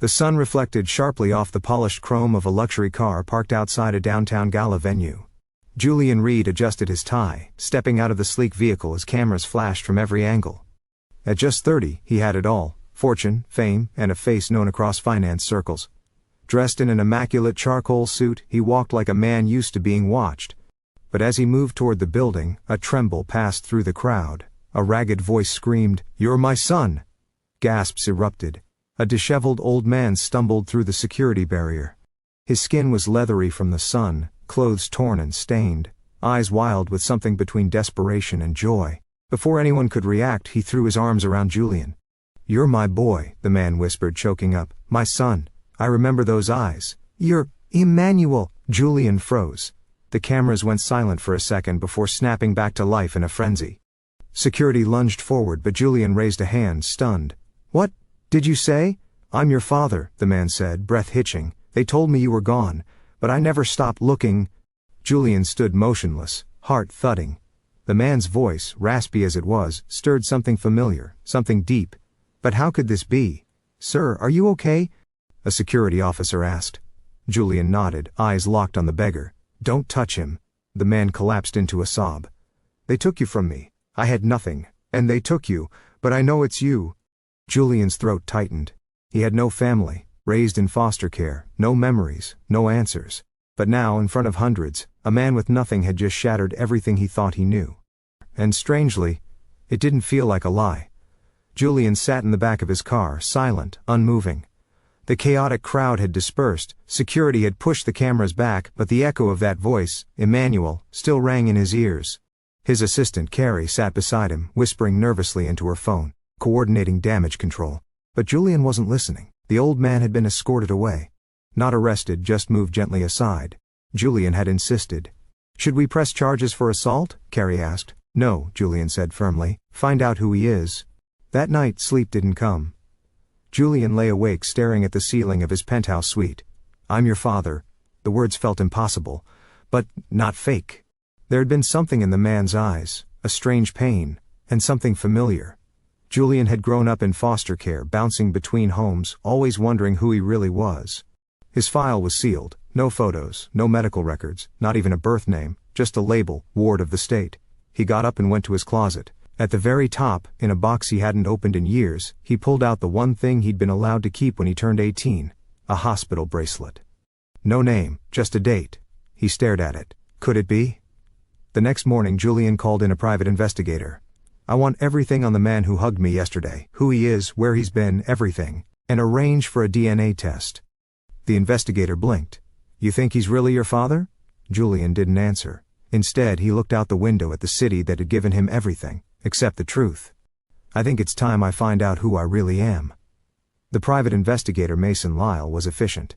The sun reflected sharply off the polished chrome of a luxury car parked outside a downtown gala venue. Julian Reed adjusted his tie, stepping out of the sleek vehicle as cameras flashed from every angle. At just 30, he had it all: fortune, fame, and a face known across finance circles. Dressed in an immaculate charcoal suit, he walked like a man used to being watched. But as he moved toward the building, a tremble passed through the crowd. A ragged voice screamed, "You're my son!" Gasps erupted. A disheveled old man stumbled through the security barrier. His skin was leathery from the sun, clothes torn and stained, eyes wild with something between desperation and joy. Before anyone could react, he threw his arms around Julian. "You're my boy," the man whispered, choking up. "My son. I remember those eyes." "You're Emmanuel." Julian froze. The cameras went silent for a second before snapping back to life in a frenzy. Security lunged forward, but Julian raised a hand, stunned. "What did you say?" "I'm your father," the man said, breath hitching. "They told me you were gone, but I never stopped looking." Julian stood motionless, heart thudding. The man's voice, raspy as it was, stirred something familiar, something deep. But how could this be? "Sir, are you okay?" a security officer asked. Julian nodded, eyes locked on the beggar. "Don't touch him." The man collapsed into a sob. "They took you from me. I had nothing. And they took you, but I know it's you." Julian's throat tightened. He had no family, raised in foster care, no memories, no answers. But now, in front of hundreds, a man with nothing had just shattered everything he thought he knew. And strangely, it didn't feel like a lie. Julian sat in the back of his car, silent, unmoving. The chaotic crowd had dispersed, security had pushed the cameras back, but the echo of that voice, Emmanuel, still rang in his ears. His assistant, Carrie, sat beside him, whispering nervously into her phone, coordinating damage control. But Julian wasn't listening. The old man had been escorted away. Not arrested, just moved gently aside. Julian had insisted. "Should we press charges for assault?" Carrie asked. "No," Julian said firmly. "Find out who he is." That night, sleep didn't come. Julian lay awake, staring at the ceiling of his penthouse suite. "I'm your father." The words felt impossible, but not fake. There had been something in the man's eyes, a strange pain, and something familiar. Julian had grown up in foster care, bouncing between homes, always wondering who he really was. His file was sealed, no photos, no medical records, not even a birth name, just a label, ward of the state. He got up and went to his closet. At the very top, in a box he hadn't opened in years, he pulled out the one thing he'd been allowed to keep when he turned 18, a hospital bracelet. No name, just a date. He stared at it. Could it be? The next morning, Julian called in a private investigator. "I want everything on the man who hugged me yesterday, who he is, where he's been, everything, and arrange for a DNA test." The investigator blinked. "You think he's really your father?" Julian didn't answer. Instead, he looked out the window at the city that had given him everything, except the truth. "I think it's time I find out who I really am." The private investigator, Mason Lyle, was efficient.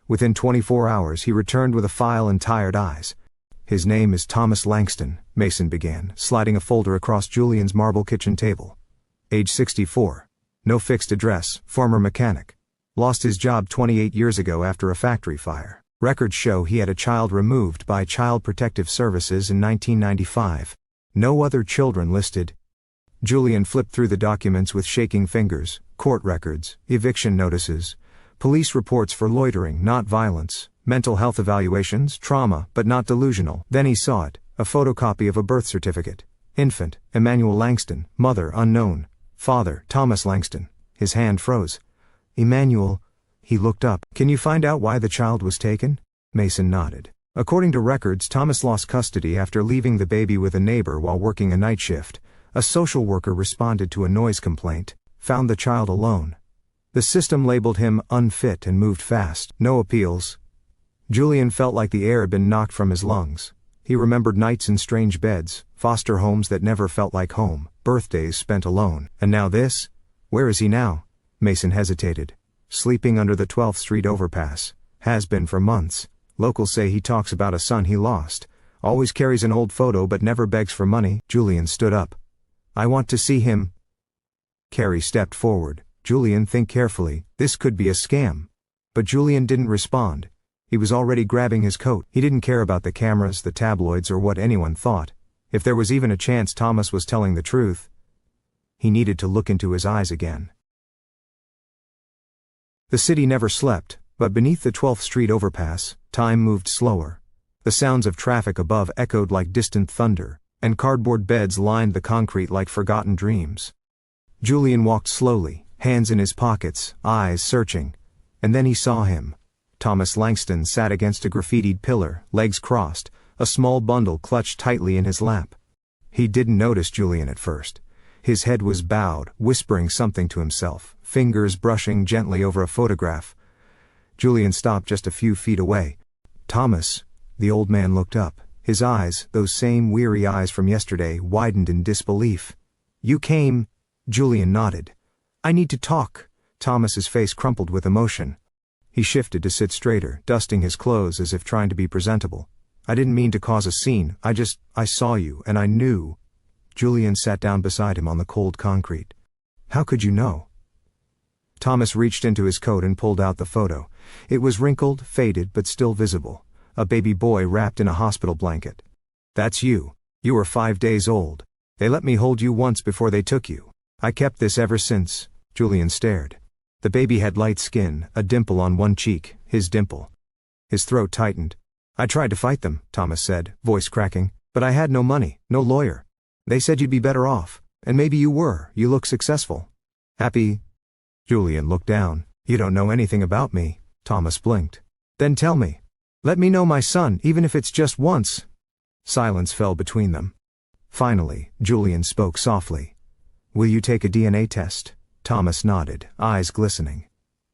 Within 24 hours, he returned with a file and tired eyes. "His name is Thomas Langston," Mason began, sliding a folder across Julian's marble kitchen table. "Age 64. No fixed address, former mechanic. Lost his job 28 years ago after a factory fire. Records show he had a child removed by Child Protective Services in 1995. No other children listed." Julian flipped through the documents with shaking fingers: court records, eviction notices, police reports for loitering, not violence, mental health evaluations, trauma, but not delusional. Then he saw it, a photocopy of a birth certificate. Infant, Emmanuel Langston, mother, unknown. Father, Thomas Langston. His hand froze. "Emmanuel." He looked up. "Can you find out why the child was taken?" Mason nodded. "According to records, Thomas lost custody after leaving the baby with a neighbor while working a night shift. A social worker responded to a noise complaint, found the child alone. The system labeled him unfit and moved fast. No appeals." Julian felt like the air had been knocked from his lungs. He remembered nights in strange beds, foster homes that never felt like home, birthdays spent alone. And now this? Where is he now? Mason hesitated. "Sleeping under the 12th Street overpass. Has been for months. Locals say he talks about a son he lost. Always carries an old photo but never begs for money." Julian stood up. "I want to see him." Carrie stepped forward. "Julian, think carefully. This could be a scam." But Julian didn't respond. He was already grabbing his coat. He didn't care about the cameras, the tabloids, or what anyone thought. If there was even a chance Thomas was telling the truth, he needed to look into his eyes again. The city never slept, but beneath the 12th Street overpass, time moved slower. The sounds of traffic above echoed like distant thunder, and cardboard beds lined the concrete like forgotten dreams. Julian walked slowly, hands in his pockets, eyes searching. And then he saw him. Thomas Langston sat against a graffitied pillar, legs crossed, a small bundle clutched tightly in his lap. He didn't notice Julian at first. His head was bowed, whispering something to himself, fingers brushing gently over a photograph. Julian stopped just a few feet away. "Thomas," the old man looked up. His eyes, those same weary eyes from yesterday, widened in disbelief. "You came?" Julian nodded. "I need to talk." Thomas's face crumpled with emotion. He shifted to sit straighter, dusting his clothes as if trying to be presentable. "I didn't mean to cause a scene, I saw you, and I knew." Julian sat down beside him on the cold concrete. "How could you know?" Thomas reached into his coat and pulled out the photo. It was wrinkled, faded, but still visible. A baby boy wrapped in a hospital blanket. "That's you. You were 5 days old. They let me hold you once before they took you. I kept this ever since." Julian stared. The baby had light skin, a dimple on one cheek, his dimple. His throat tightened. "I tried to fight them," Thomas said, voice cracking, "but I had no money, no lawyer. They said you'd be better off, and maybe you were. You look successful. Happy?" Julian looked down. "You don't know anything about me." Thomas blinked. "Then tell me. Let me know my son, even if it's just once." Silence fell between them. Finally, Julian spoke softly. "Will you take a DNA test?" Thomas nodded, eyes glistening.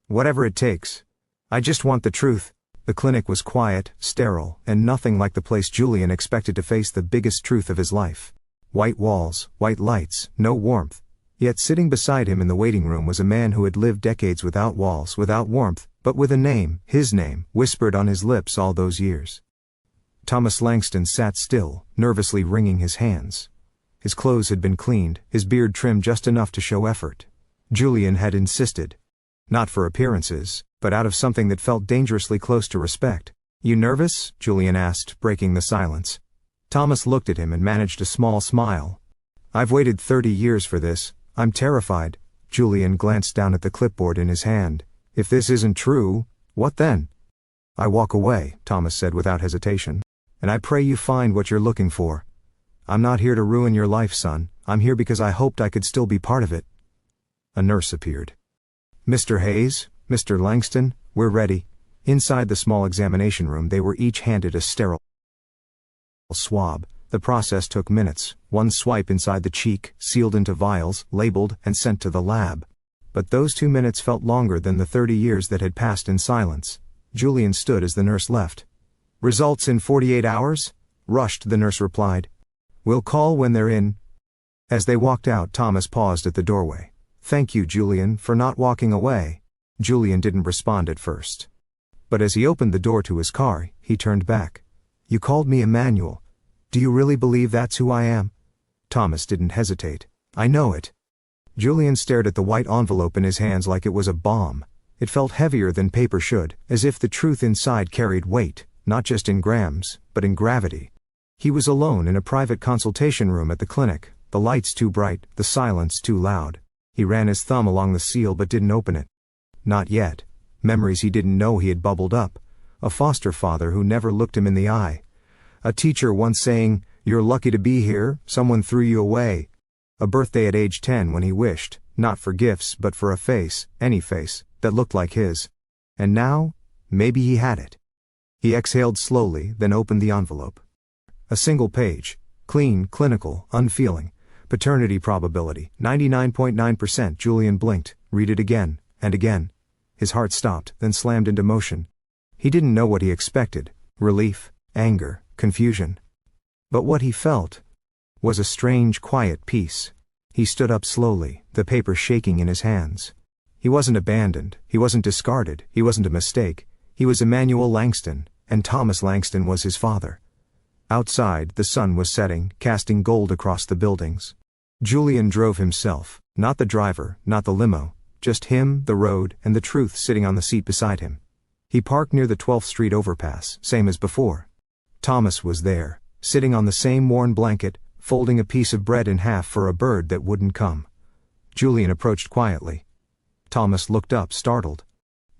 "Whatever it takes. I just want the truth." The clinic was quiet, sterile, and nothing like the place Julian expected to face the biggest truth of his life. White walls, white lights, no warmth. Yet sitting beside him in the waiting room was a man who had lived decades without walls, without warmth, but with a name, his name, whispered on his lips all those years. Thomas Langston sat still, nervously wringing his hands. His clothes had been cleaned, his beard trimmed just enough to show effort. Julian had insisted. Not for appearances, but out of something that felt dangerously close to respect. "You nervous?" Julian asked, breaking the silence. Thomas looked at him and managed a small smile. "I've waited 30 years for this. I'm terrified." Julian glanced down at the clipboard in his hand. "If this isn't true, what then?" "I walk away," Thomas said without hesitation. "And I pray you find what you're looking for. I'm not here to ruin your life, son. I'm here because I hoped I could still be part of it." A nurse appeared. "Mr. Hayes, Mr. Langston, we're ready." Inside the small examination room they were each handed a sterile swab. The process took minutes, one swipe inside the cheek, sealed into vials, labeled, and sent to the lab. But those 2 minutes felt longer than the 30 years that had passed in silence. Julian stood as the nurse left. "Results in 48 hours? Rushed," the nurse replied. "We'll call when they're in." As they walked out, Thomas paused at the doorway. "Thank you, Julian, for not walking away." Julian didn't respond at first. But as he opened the door to his car, he turned back. "You called me Emmanuel. Do you really believe that's who I am?" Thomas didn't hesitate. "I know it." Julian stared at the white envelope in his hands like it was a bomb. It felt heavier than paper should, as if the truth inside carried weight, not just in grams, but in gravity. He was alone in a private consultation room at the clinic, the lights too bright, the silence too loud. He ran his thumb along the seal but didn't open it. Not yet. Memories he didn't know he had bubbled up. A foster father who never looked him in the eye. A teacher once saying, "You're lucky to be here, someone threw you away." A birthday at age 10 when he wished, not for gifts but for a face, any face, that looked like his. And now, maybe he had it. He exhaled slowly, then opened the envelope. A single page. Clean, clinical, unfeeling. Paternity probability, 99.9%. Julian blinked, read it again, and again. His heart stopped, then slammed into motion. He didn't know what he expected. Relief, anger, confusion. But what he felt was a strange, quiet peace. He stood up slowly, the paper shaking in his hands. He wasn't abandoned, he wasn't discarded, he wasn't a mistake. He was Emmanuel Langston, and Thomas Langston was his father. Outside, the sun was setting, casting gold across the buildings. Julian drove himself, not the driver, not the limo, just him, the road, and the truth sitting on the seat beside him. He parked near the 12th Street overpass, same as before. Thomas was there, sitting on the same worn blanket, folding a piece of bread in half for a bird that wouldn't come. Julian approached quietly. Thomas looked up, startled.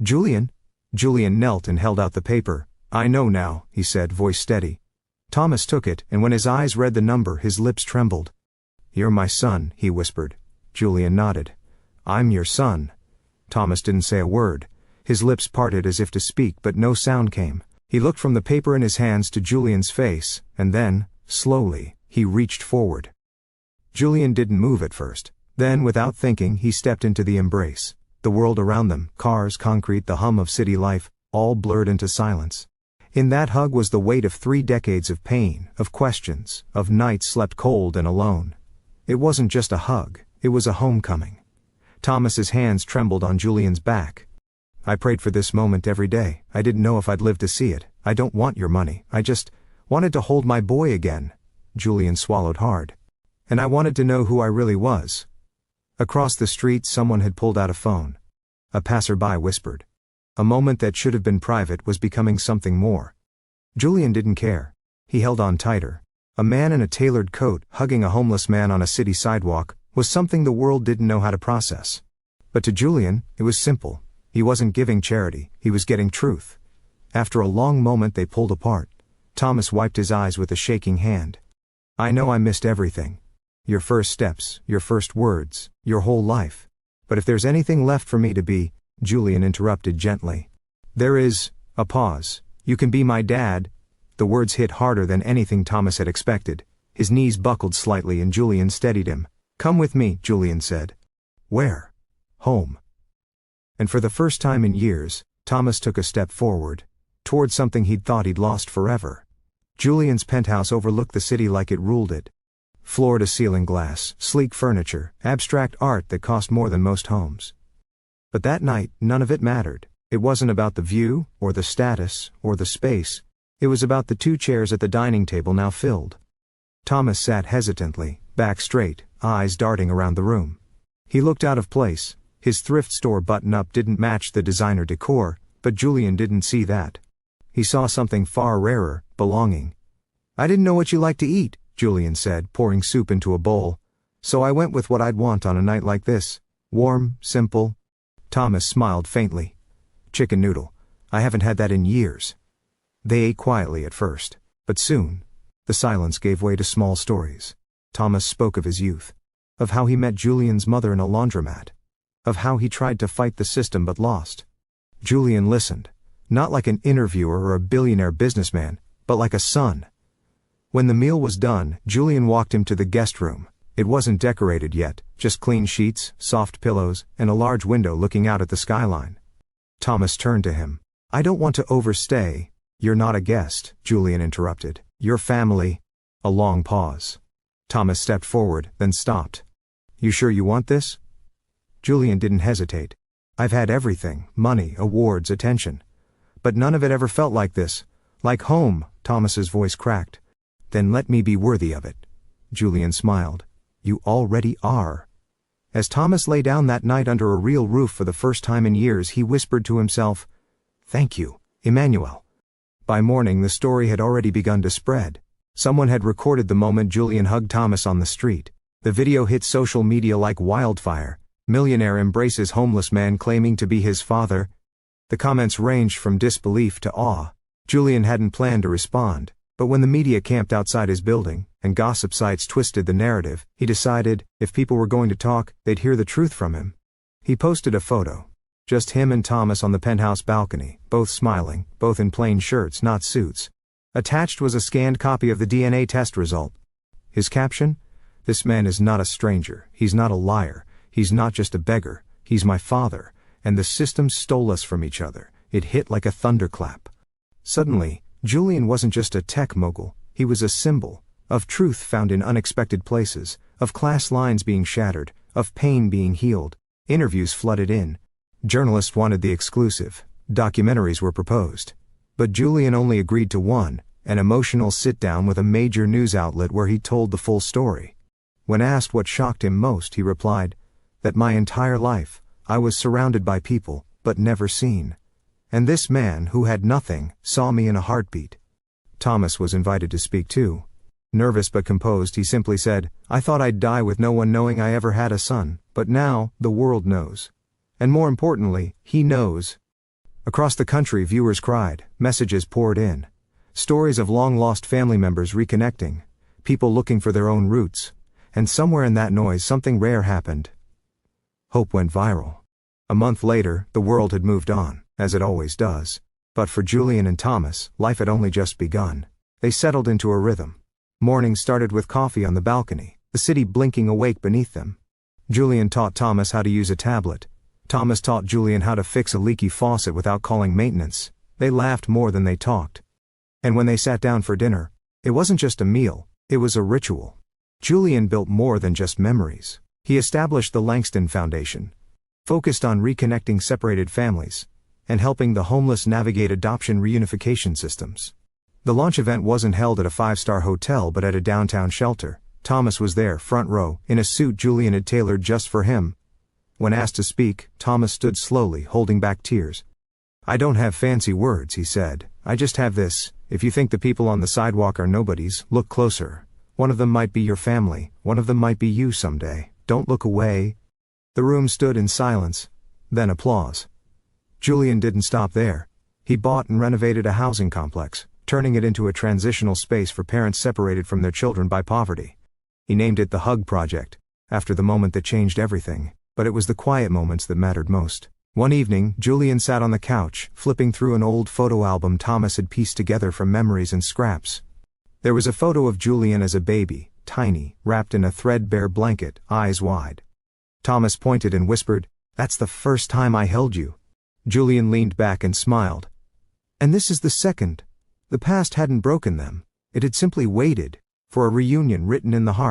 Julian? Julian knelt and held out the paper. I know now, he said, voice steady. Thomas took it, and when his eyes read the number, his lips trembled. You're my son, he whispered. Julian nodded. I'm your son. Thomas didn't say a word. His lips parted as if to speak, but no sound came. He looked from the paper in his hands to Julian's face, and then, slowly, he reached forward. Julian didn't move at first. Then, without thinking, he stepped into the embrace. The world around them, cars, concrete, the hum of city life, all blurred into silence. In that hug was the weight of 3 decades of pain, of questions, of nights slept cold and alone. It wasn't just a hug, it was a homecoming. Thomas's hands trembled on Julian's back. I prayed for this moment every day. I didn't know if I'd live to see it. I don't want your money. I just wanted to hold my boy again. Julian swallowed hard. And I wanted to know who I really was. Across the street, someone had pulled out a phone. A passerby whispered. A moment that should have been private was becoming something more. Julian didn't care. He held on tighter. A man in a tailored coat, hugging a homeless man on a city sidewalk, was something the world didn't know how to process. But to Julian, it was simple. He wasn't giving charity, he was getting truth. After a long moment they pulled apart. Thomas wiped his eyes with a shaking hand. I know I missed everything. Your first steps, your first words, your whole life. But if there's anything left for me to be, Julian interrupted gently. There is. A pause. You can be my dad. The words hit harder than anything Thomas had expected. His knees buckled slightly and Julian steadied him. Come with me, Julian said. Where? Home. And for the first time in years, Thomas took a step forward, toward something he'd thought he'd lost forever. Julian's penthouse overlooked the city like it ruled it. Floor-to-ceiling glass, sleek furniture, abstract art that cost more than most homes. But that night, none of it mattered. It wasn't about the view, or the status, or the space. It was about the 2 chairs at the dining table now filled. Thomas sat hesitantly, back straight, eyes darting around the room. He looked out of place. His thrift store button-up didn't match the designer decor, but Julian didn't see that. He saw something far rarer, belonging. I didn't know what you like to eat, Julian said, pouring soup into a bowl. So I went with what I'd want on a night like this. Warm, simple. Thomas smiled faintly. Chicken noodle. I haven't had that in years. They ate quietly at first, but soon, the silence gave way to small stories. Thomas spoke of his youth. Of how he met Julian's mother in a laundromat. Of how he tried to fight the system but lost. Julian listened, not like an interviewer or a billionaire businessman, but like a son. When the meal was done, Julian walked him to the guest room. It wasn't decorated yet, just clean sheets, soft pillows, and a large window looking out at the skyline. Thomas turned to him. I don't want to overstay. You're not a guest, Julian interrupted. You're family. A long pause. Thomas stepped forward, then stopped. You sure you want this? Julian didn't hesitate. I've had everything, money, awards, attention. But none of it ever felt like this. Like home, Thomas's voice cracked. Then let me be worthy of it. Julian smiled. You already are. As Thomas lay down that night under a real roof for the first time in years, he whispered to himself, Thank you, Emmanuel. By morning the story had already begun to spread. Someone had recorded the moment Julian hugged Thomas on the street. The video hit social media like wildfire. Millionaire embraces homeless man claiming to be his father. The comments ranged from disbelief to awe. Julian hadn't planned to respond, but when the media camped outside his building, and gossip sites twisted the narrative, he decided, if people were going to talk, they'd hear the truth from him. He posted a photo. Just him and Thomas on the penthouse balcony, both smiling, both in plain shirts, not suits. Attached was a scanned copy of the DNA test result. His caption? This man is not a stranger, he's not a liar, he's not just a beggar, he's my father, and the system stole us from each other. It hit like a thunderclap. Suddenly, Julian wasn't just a tech mogul, he was a symbol, of truth found in unexpected places, of class lines being shattered, of pain being healed. Interviews flooded in. Journalists wanted the exclusive. Documentaries were proposed. But Julian only agreed to one, an emotional sit-down with a major news outlet where he told the full story. When asked what shocked him most, he replied, that my entire life, I was surrounded by people, but never seen. And this man, who had nothing, saw me in a heartbeat. Thomas was invited to speak too. Nervous but composed, he simply said, I thought I'd die with no one knowing I ever had a son, but now, the world knows. And more importantly, he knows. Across the country, viewers cried, messages poured in. Stories of long-lost family members reconnecting, people looking for their own roots, and somewhere in that noise something rare happened. Hope went viral. A month later, the world had moved on, as it always does. But for Julian and Thomas, life had only just begun. They settled into a rhythm. Mornings started with coffee on the balcony, the city blinking awake beneath them. Julian taught Thomas how to use a tablet. Thomas taught Julian how to fix a leaky faucet without calling maintenance. They laughed more than they talked. And when they sat down for dinner, it wasn't just a meal, it was a ritual. Julian built more than just memories. He established the Langston Foundation, focused on reconnecting separated families, and helping the homeless navigate adoption reunification systems. The launch event wasn't held at a 5-star hotel but at a downtown shelter. Thomas was there, front row, in a suit Julian had tailored just for him. When asked to speak, Thomas stood slowly, holding back tears. "I don't have fancy words," he said. "I just have this. If you think the people on the sidewalk are nobodies, look closer. One of them might be your family, one of them might be you someday. Don't look away." The room stood in silence, then applause. Julian didn't stop there. He bought and renovated a housing complex, turning it into a transitional space for parents separated from their children by poverty. He named it the Hug Project, after the moment that changed everything, but it was the quiet moments that mattered most. One evening, Julian sat on the couch, flipping through an old photo album Thomas had pieced together from memories and scraps. There was a photo of Julian as a baby, tiny, wrapped in a threadbare blanket, eyes wide. Thomas pointed and whispered, "That's the first time I held you." Julian leaned back and smiled. "And this is the second." The past hadn't broken them. It had simply waited for a reunion written in the heart.